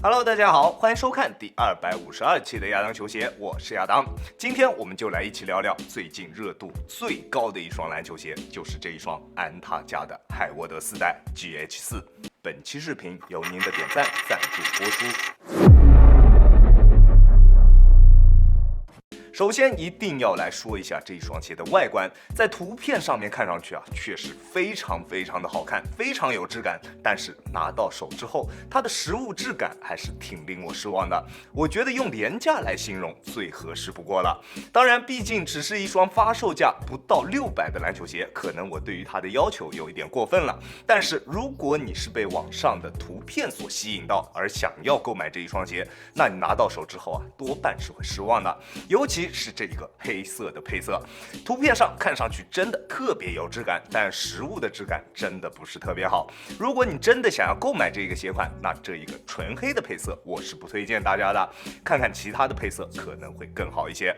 Hello， 大家好，欢迎收看第252期的亚当球鞋，我是亚当。今天我们就来一起聊聊最近热度最高的一双篮球鞋，就是这一双安踏家的海沃德4代 GH4。本期视频由您的点赞赞助播出。首先一定要来说一下这一双鞋的外观，在图片上面看上去确实非常的好看，非常有质感，但是拿到手之后，它的实物质感还是挺令我失望的。我觉得用廉价来形容最合适不过了。当然，毕竟只是一双发售价不到600的篮球鞋，可能我对于它的要求有一点过分了。但是如果你是被网上的图片所吸引到而想要购买这一双鞋，那你拿到手之后多半是会失望的，尤其是这个黑色的配色，图片上看上去真的特别有质感，但实物的质感真的不是特别好。如果你真的想要购买这个鞋款，那这一个纯黑的配色我是不推荐大家的，看看其他的配色可能会更好一些。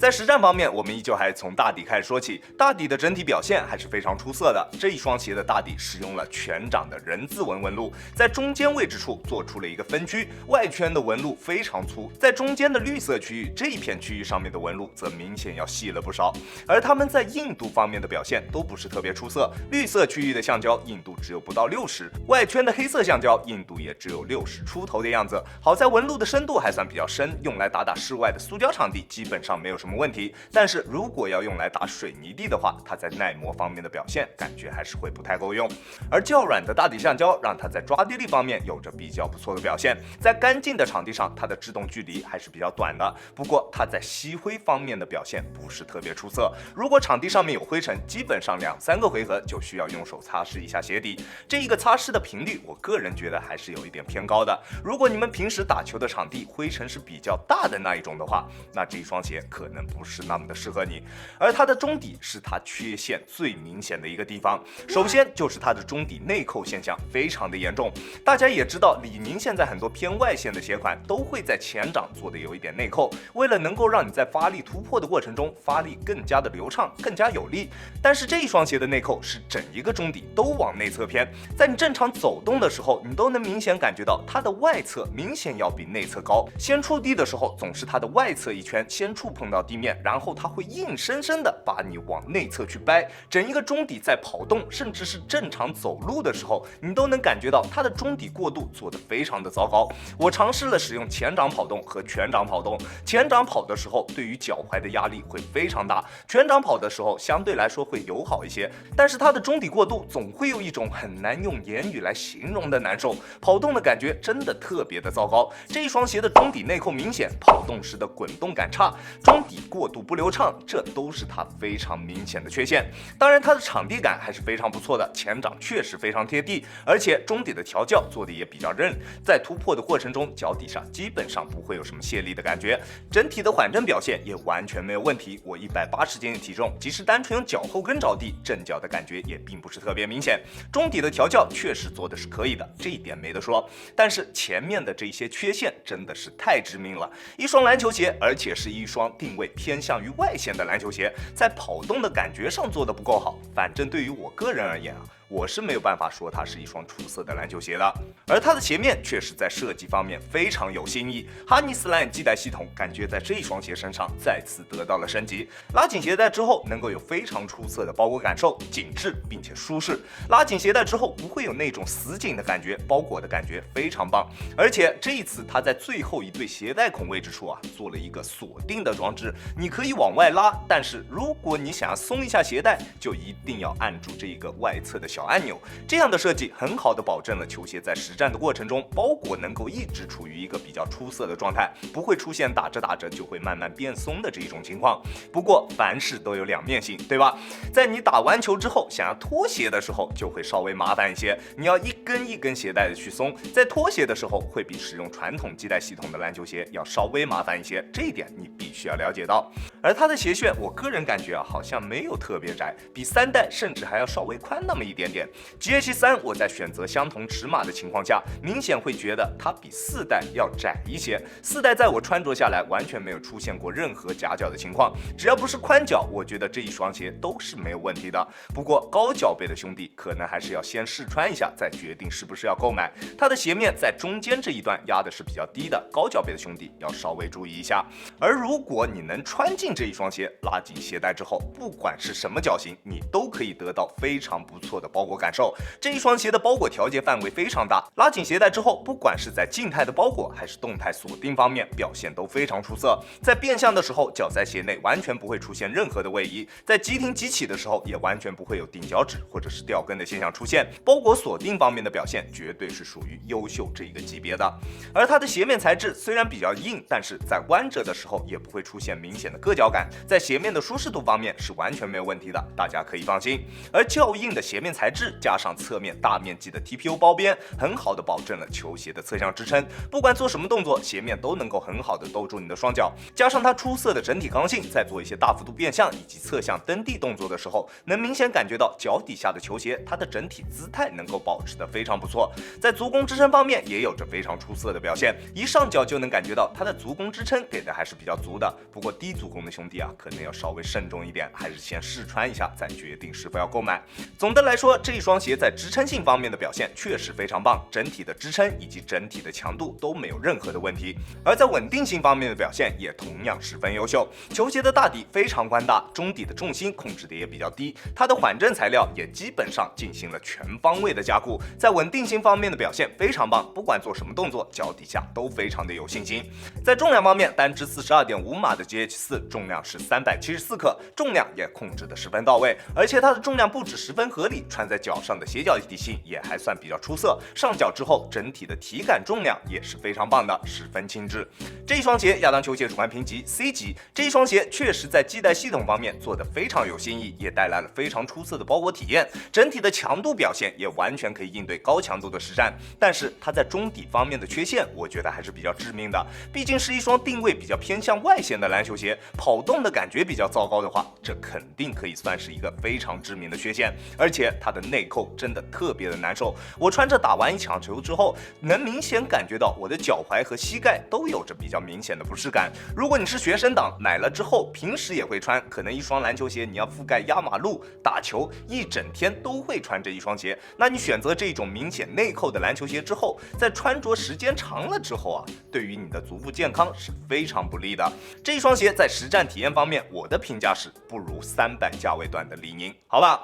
在实战方面，我们依旧还是从大底开始说起。大底的整体表现还是非常出色的。这一双鞋的大底使用了全掌的人字纹纹路，在中间位置处做出了一个分区，外圈的纹路非常粗，在中间的绿色区域这一片区域上面的纹路则明显要细了不少。而他们在硬度方面的表现都不是特别出色，绿色区域的橡胶硬度只有不到60，外圈的黑色橡胶硬度也只有60出头的样子。好在纹路的深度还算比较深，用来打室外的塑胶场地基本上没有什么问题，但是如果要用来打水泥地的话，它在耐磨方面的表现感觉还是会不太够用。而较软的大底橡胶让它在抓地力方面有着比较不错的表现，在干净的场地上它的制动距离还是比较短的，不过它在吸灰方面的表现不是特别出色。如果场地上面有灰尘，基本上2-3个回合就需要用手擦拭一下鞋底，这一个擦拭的频率我个人觉得还是有一点偏高的。如果你们平时打球的场地灰尘是比较大的那一种的话，那这一双鞋可能不是那么的适合你。而它的中底是它缺陷最明显的一个地方，首先就是它的中底内扣现象非常的严重。大家也知道，李宁现在很多偏外线的鞋款都会在前掌做的有一点内扣，为了能够让你在发力突破的过程中发力更加的流畅，更加有力。但是这一双鞋的内扣是整一个中底都往内侧偏，在你正常走动的时候，你都能明显感觉到它的外侧明显要比内侧高。先触地的时候，总是它的外侧一圈先触碰到地面，然后它会硬生生的把你往内侧去掰，整一个中底在跑动甚至是正常走路的时候，你都能感觉到它的中底过渡做得非常的糟糕。我尝试了使用前掌跑动和全掌跑动，前掌跑的时候对于脚踝的压力会非常大，全掌跑的时候相对来说会友好一些，但是它的中底过渡总会有一种很难用言语来形容的难受，跑动的感觉真的特别的糟糕。这一双鞋的中底内扣明显，跑动时的滚动感差，中底过渡不流畅，这都是它非常明显的缺陷。当然它的场地感还是非常不错的，前掌确实非常贴地，而且中底的调教做的也比较韧，在突破的过程中脚底上基本上不会有什么泄力的感觉，整体的缓震表现也完全没有问题。我180斤的体重，即使单纯用脚后跟着地，震脚的感觉也并不是特别明显。中底的调教确实做的是可以的，这一点没得说，但是前面的这些缺陷真的是太致命了。一双篮球鞋，而且是一双定位偏向于外线的篮球鞋，在跑动的感觉上做得不够好，反正对于我个人而言我是没有办法说它是一双出色的篮球鞋的。而它的鞋面确实在设计方面非常有新意，哈尼斯兰系带系统感觉在这一双鞋身上再次得到了升级，拉紧鞋带之后能够有非常出色的包裹感受，紧致并且舒适。拉紧鞋带之后不会有那种死紧的感觉，包裹的感觉非常棒。而且这一次它在最后一对鞋带孔位置处做了一个锁定的装置，你可以往外拉，但是如果你想要松一下鞋带，就一定要按住这一个外侧的小按钮。这样的设计很好的保证了球鞋在实战的过程中，包裹能够一直处于一个比较出色的状态，不会出现打着打着就会慢慢变松的这一种情况。不过凡事都有两面性，对吧？在你打完球之后想要脱鞋的时候就会稍微麻烦一些，你要一根一根鞋带的去松，在脱鞋的时候会比使用传统系带系统的篮球鞋要稍微麻烦一些，这一点你必须要了解到。而它的鞋楦我个人感觉好像没有特别窄，比3代甚至还要稍微宽那么一点点。点。GH3我在选择相同尺码的情况下，明显会觉得它比4代要窄一些。4代在我穿着下来完全没有出现过任何夹脚的情况，只要不是宽脚，我觉得这一双鞋都是没有问题的。不过高脚背的兄弟可能还是要先试穿一下，再决定是不是要购买。它的鞋面在中间这一段压的是比较低的，高脚背的兄弟要稍微注意一下。而如果你能穿进这一双鞋，拉紧鞋带之后，不管是什么脚型，你都可以得到非常不错的包裹感受。这一双鞋的包裹调节范围非常大，拉紧鞋带之后，不管是在静态的包裹还是动态锁定方面，表现都非常出色。在变向的时候，脚在鞋内完全不会出现任何的位移，在急停急起的时候，也完全不会有顶脚趾或者是掉跟的现象出现。包裹锁定方面的表现绝对是属于优秀这一个级别的。而它的鞋面材质虽然比较硬，但是在弯折的时候也不会出现明显的硌脚感，在鞋面的舒适度方面是完全没有问题的，大家可以放心。而较硬的鞋面材质加上侧面大面积的 TPU 包边，很好的保证了球鞋的侧向支撑，不管做什么动作，鞋面都能够很好的兜住你的双脚。加上它出色的整体刚性，在做一些大幅度变向以及侧向蹬地动作的时候，能明显感觉到脚底下的球鞋它的整体姿态能够保持得非常不错，在足弓支撑方面也有着非常出色的表现，一上脚就能感觉到它的足弓支撑给的还是比较足的。不过低足弓的兄弟啊，可能要稍微慎重一点，还是先试穿一下再决定是否要购买。总的来说，这一双鞋在支撑性方面的表现确实非常棒，整体的支撑以及整体的强度都没有任何的问题，而在稳定性方面的表现也同样十分优秀。球鞋的大底非常宽大，中底的重心控制的也比较低，它的缓震材料也基本上进行了全方位的加固，在稳定性方面的表现非常棒，不管做什么动作，脚底下都非常的有信心。在重量方面，单支42.5码的 GH4 重量是374克，重量也控制的十分到位，而且它的重量不止十分合理，穿在脚上的鞋脚底性也还算比较出色，上脚之后整体的体感重量也是非常棒的，十分轻质。这一双鞋亚当球鞋主观评级 C 级，这一双鞋确实在系带系统方面做得非常有新意，也带来了非常出色的包裹体验，整体的强度表现也完全可以应对高强度的实战。但是它在中底方面的缺陷，我觉得还是比较致命的，毕竟是一双定位比较偏向外线的篮球鞋，跑动的感觉比较糟糕的话，这肯定可以算是一个非常致命的缺陷。而且它的内扣真的特别的难受，我穿着打完一场球之后，能明显感觉到我的脚踝和膝盖都有着比较明显的不适感。如果你是学生党，买了之后平时也会穿，可能一双篮球鞋你要覆盖压马路、打球一整天都会穿这一双鞋，那你选择这种明显内扣的篮球鞋之后，在穿着时间长了之后啊，对于你的足部健康是非常不利的。这一双鞋在实战体验方面，我的评价是不如300价位段的李宁，好吧？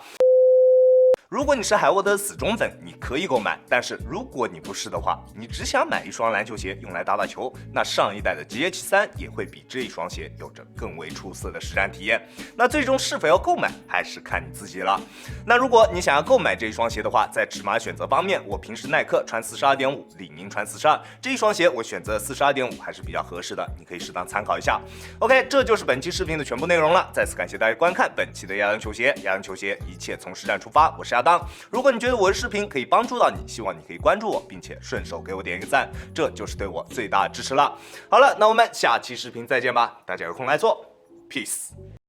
如果你是海沃德死忠粉，你可以购买，但是如果你不是的话，你只想买一双篮球鞋用来打打球，那上一代的 GH3 也会比这一双鞋有着更为出色的实战体验。那最终是否要购买，还是看你自己了。那如果你想要购买这一双鞋的话，在尺码选择方面，我平时耐克穿42.5，李宁穿42，这一双鞋我选择42.5还是比较合适的，你可以适当参考一下。OK， 这就是本期视频的全部内容了。再次感谢大家观看本期的亚当球鞋，亚当球鞋一切从实战出发，我是亚当。如果你觉得我的视频可以帮助到你，希望你可以关注我，并且顺手给我点一个赞，这就是对我最大的支持了。好了，那我们下期视频再见吧，大家有空来做 ，peace。